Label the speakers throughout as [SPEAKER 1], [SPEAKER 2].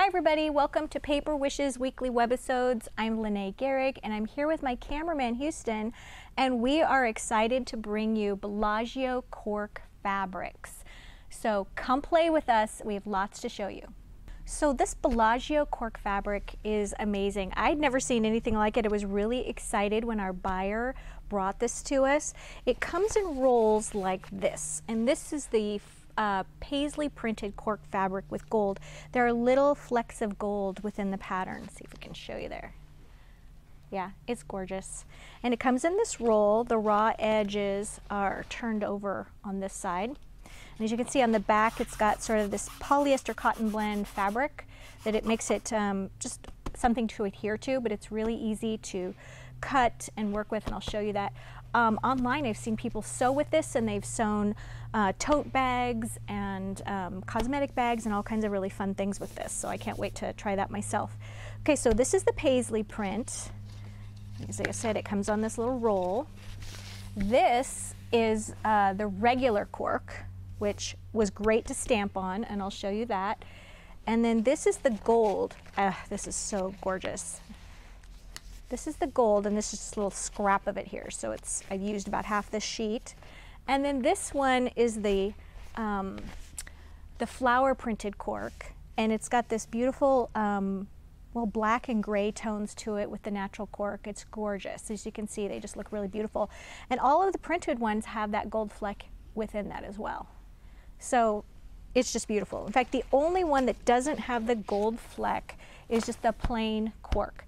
[SPEAKER 1] Hi everybody, welcome to Paper Wishes Weekly Webisodes. I'm Lene Gehrig and I'm here with my cameraman Houston, and we are excited to bring you Bellagio Cork fabrics. So come play with us, we have lots to show you. So this Bellagio Cork fabric is amazing. I'd never seen anything like it. I was really excited when our buyer brought this to us. It comes in rolls like this, and this is the Paisley printed cork fabric with gold. There are little flecks of gold within the pattern. See if we can show you there. Yeah, it's gorgeous. And it comes in this roll. The raw edges are turned over on this side. And as you can see on the back, it's got sort of this polyester cotton blend fabric that it makes it just something to adhere to, but it's really easy to cut and work with, and I'll show you that. Online I've seen people sew with this, and they've sewn tote bags and cosmetic bags and all kinds of really fun things with this, so I can't wait to try that myself. Okay, so this is the Paisley print. As I said, it comes on this little roll. This is the regular cork, which was great to stamp on, and I'll show you that. And then this is the gold. This is so gorgeous. This is the gold, and this is just a little scrap of it here. So I've used about half this sheet. And then this one is the flower printed cork, and it's got this beautiful, well, black and gray tones to it with the natural cork. It's gorgeous. As you can see, they just look really beautiful. And all of the printed ones have that gold fleck within that as well. So it's just beautiful. In fact, the only one that doesn't have the gold fleck is just the plain cork.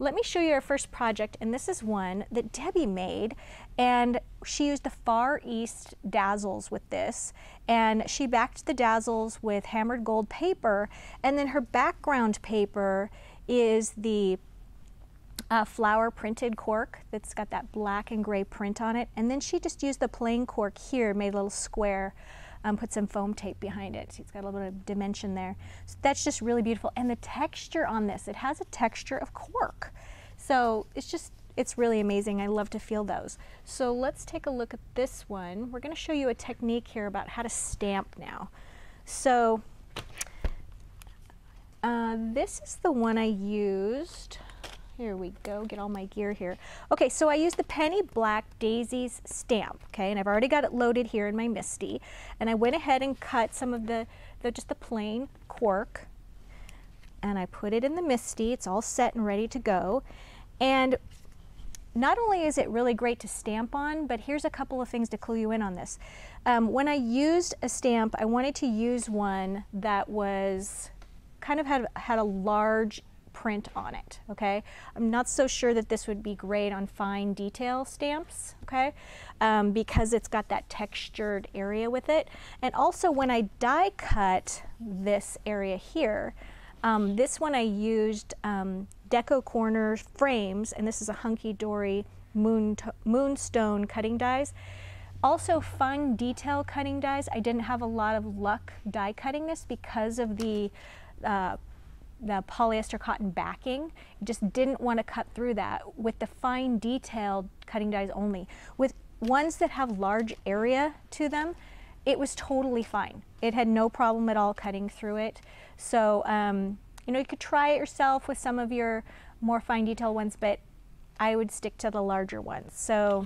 [SPEAKER 1] Let me show you our first project, and this is one that Debbie made, and she used the Far East dazzles with this, and she backed the dazzles with hammered gold paper, and then her background paper is the flower printed cork that's got that black and gray print on it, and then she just used the plain cork here, made a little square, put some foam tape behind it. So it's got a little bit of dimension there. So that's just really beautiful. And the texture on this, it has a texture of cork. So it's really amazing. I love to feel those. So let's take a look at this one. We're going to show you a technique here about how to stamp now. So this is the one I used. Here we go, get all my gear here. Okay, so I used the Penny Black Daisies stamp, okay, and I've already got it loaded here in my MISTI, and I went ahead and cut some of just the plain cork, and I put it in the MISTI. It's all set and ready to go, and not only is it really great to stamp on, but here's a couple of things to clue you in on this. When I used a stamp, I wanted to use one that was kind of had a large print on it, okay? I'm not so sure that this would be great on fine detail stamps, okay? Because it's got that textured area with it. And also when I die cut this area here, this one I used Deco Corner frames, and this is a Hunky Dory Moonstone cutting dies. Also fine detail cutting dies. I didn't have a lot of luck die cutting this because of the polyester cotton backing. Just didn't want to cut through that with the fine detailed cutting dies only. With ones that have large area to them, it was totally fine. It had no problem at all cutting through it. So you know, you could try it yourself with some of your more fine detail ones, but I would stick to the larger ones. So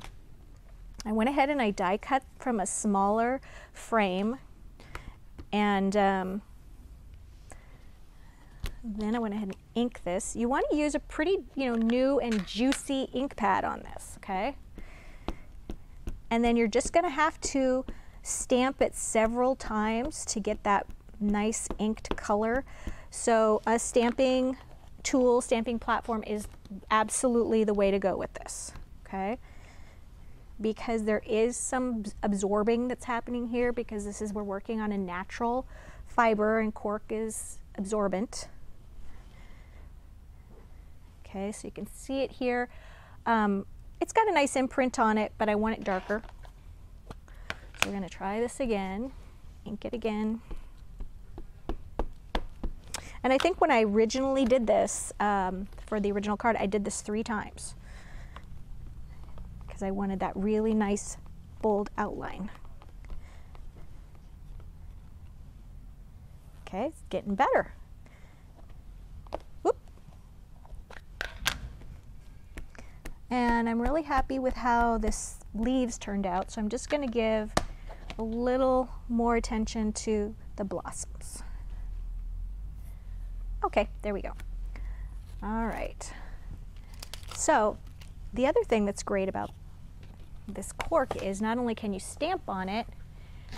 [SPEAKER 1] I went ahead and I die cut from a smaller frame, and then I went ahead and ink this. You want to use a pretty, new and juicy ink pad on this, okay? And then you're just going to have to stamp it several times to get that nice inked color. So a stamping tool, stamping platform is absolutely the way to go with this, okay? Because there is some absorbing that's happening here, because we're working on a natural fiber and cork is absorbent. Okay, so you can see it here. It's got a nice imprint on it, but I want it darker. So we're going to try this again, ink it again. And I think when I originally did this, for the original card, I did this 3 times because I wanted that really nice, bold outline. Okay, it's getting better. and I'm really happy with how this leaves turned out, so I'm just going to give a little more attention to the blossoms. Okay, there we go. All right. So the other thing that's great about this cork is not only can you stamp on it,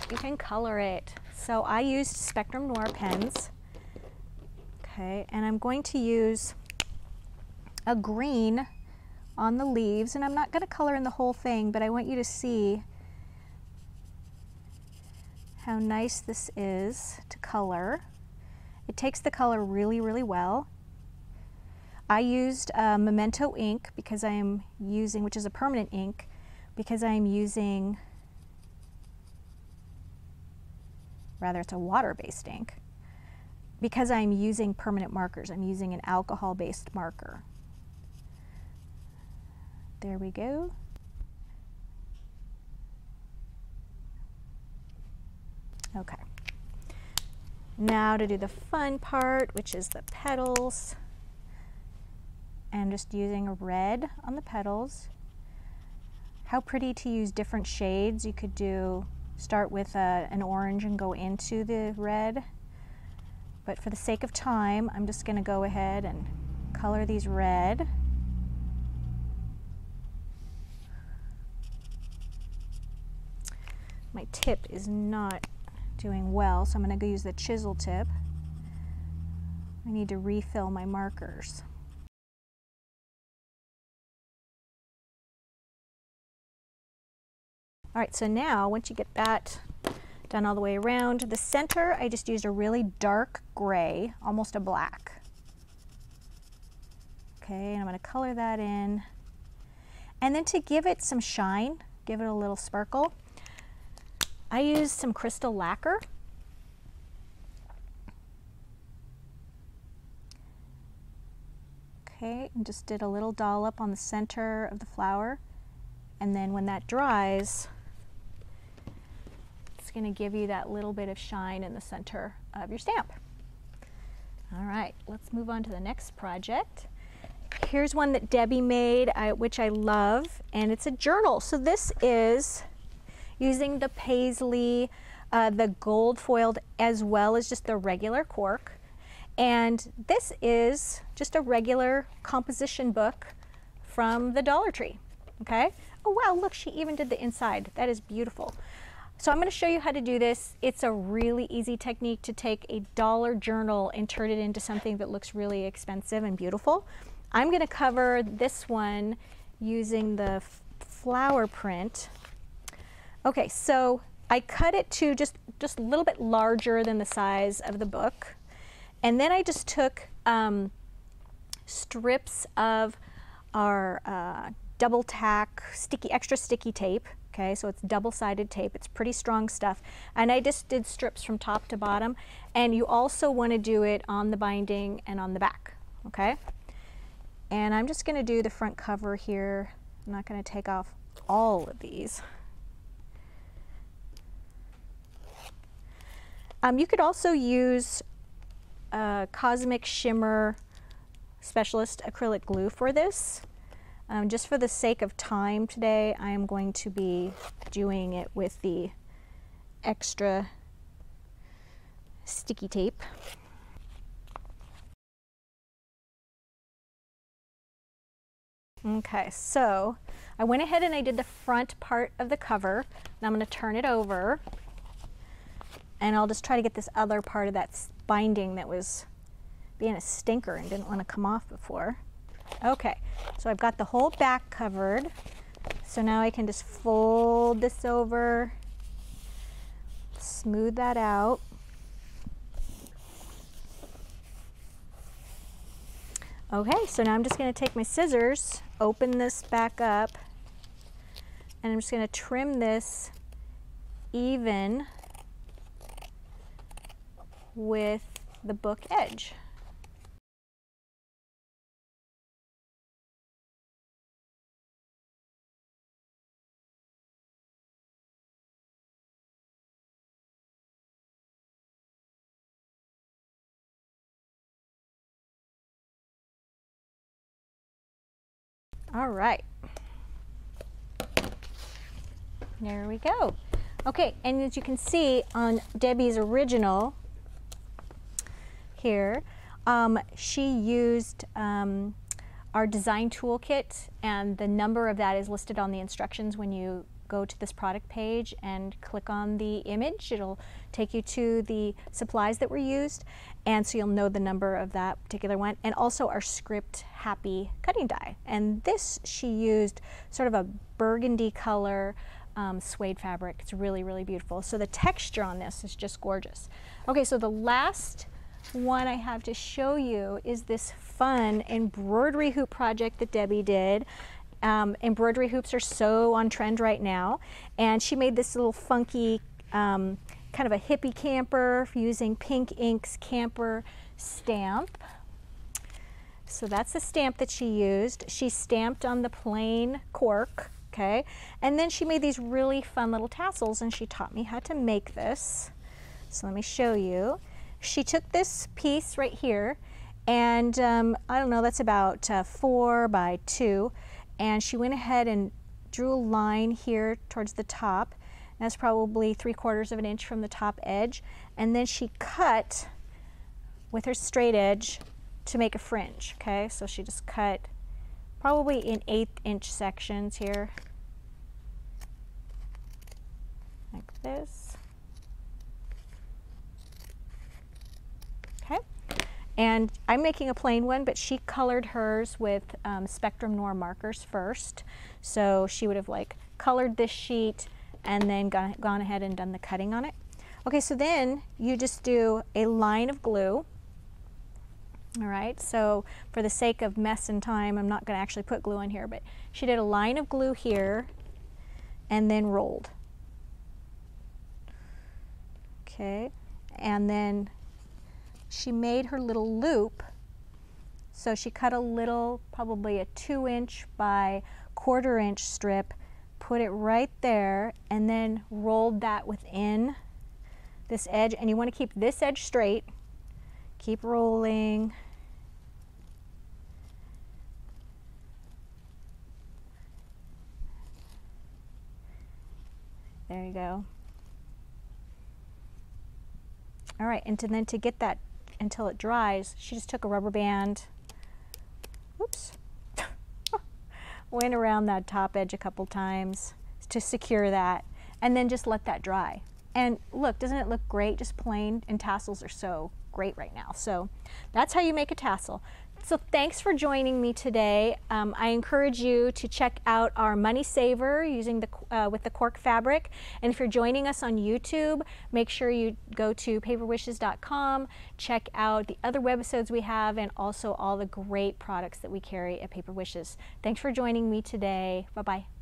[SPEAKER 1] you can color it. So I used Spectrum Noir pens. Okay, and I'm going to use a green on the leaves, and I'm not going to color in the whole thing, but I want you to see how nice this is to color. It takes the color really, really well. I used Memento ink because I am using, which is a permanent ink, because I am using, rather it's a water-based ink, because I'm using permanent markers. I'm using an alcohol-based marker. There we go. Okay. Now to do the fun part, which is the petals. And just using a red on the petals. How pretty to use different shades. You could start with an orange and go into the red. But for the sake of time, I'm just going to go ahead and color these red. My tip is not doing well, so I'm going to go use the chisel tip. I need to refill my markers. All right, so now once you get that done all the way around, the center I just used a really dark gray, almost a black. Okay, and I'm going to color that in. And then to give it some shine, give it a little sparkle, I used some crystal lacquer. Okay, and just did a little dollop on the center of the flower. And then when that dries, it's going to give you that little bit of shine in the center of your stamp. All right, let's move on to the next project. Here's one that Debbie made, which I love, and it's a journal. So this is using the Paisley, the gold foiled, as well as just the regular cork. And this is just a regular composition book from the Dollar Tree, okay? Oh wow, look, she even did the inside. That is beautiful. So I'm going to show you how to do this. It's a really easy technique to take a dollar journal and turn it into something that looks really expensive and beautiful. I'm going to cover this one using the flower print. Okay, so I cut it to just a little bit larger than the size of the book. And then I just took strips of our double tack extra sticky tape. Okay, so it's double-sided tape. It's pretty strong stuff. And I just did strips from top to bottom. And you also want to do it on the binding and on the back. Okay? And I'm just going to do the front cover here. I'm not going to take off all of these. You could also use Cosmic Shimmer Specialist acrylic glue for this. Just for the sake of time today, I am going to be doing it with the extra sticky tape. Okay, so I went ahead and I did the front part of the cover. Now I'm going to turn it over. And I'll just try to get this other part of that binding that was being a stinker and didn't want to come off before. Okay, so I've got the whole back covered. So now I can just fold this over, smooth that out. Okay, so now I'm just going to take my scissors, open this back up, and I'm just going to trim this even with the book edge. All right, There we go. Okay, and as you can see on Debbie's original here, she used our design toolkit, and the number of that is listed on the instructions when you go to this product page and click on the image. It'll take you to the supplies that were used, and so you'll know the number of that particular one, and also our script happy cutting die. And this, she used sort of a burgundy color suede fabric. It's really, really beautiful. So the texture on this is just gorgeous. Okay, so the last one I have to show you is this fun embroidery hoop project that Debbie did. Embroidery hoops are so on trend right now, and she made this little funky kind of a hippie camper using Pink Ink's camper stamp. So that's the stamp that she used. She stamped on the plain cork, okay, and then she made these really fun little tassels, and she taught me how to make this. So let me show you. She took this piece right here, and I don't know, that's about 4 by 2, and she went ahead and drew a line here towards the top. That's probably 3/4 of an inch from the top edge, and then she cut with her straight edge to make a fringe. Okay, so she just cut probably in 1/8 inch sections here, like this. Okay, and I'm making a plain one, but she colored hers with Spectrum Noir markers first. So she would have like colored this sheet and then gone ahead and done the cutting on it. Okay, so then you just do a line of glue. All right, so for the sake of mess and time, I'm not going to actually put glue in here, but she did a line of glue here and then rolled. Okay, and then she made her little loop. So she cut a little, probably a 2-inch by 1/4 inch strip, put it right there, and then rolled that within this edge. And you want to keep this edge straight. Keep rolling. There you go. All right, and then to get that until it dries, she just took a rubber band, whoops, went around that top edge a couple times to secure that, and then just let that dry. And look, doesn't it look great? Just plain, and tassels are so great right now. So that's how you make a tassel. So thanks for joining me today. I encourage you to check out our money saver using with the cork fabric. And if you're joining us on YouTube, make sure you go to paperwishes.com, check out the other webisodes we have, and also all the great products that we carry at Paper Wishes. Thanks for joining me today. Bye-bye.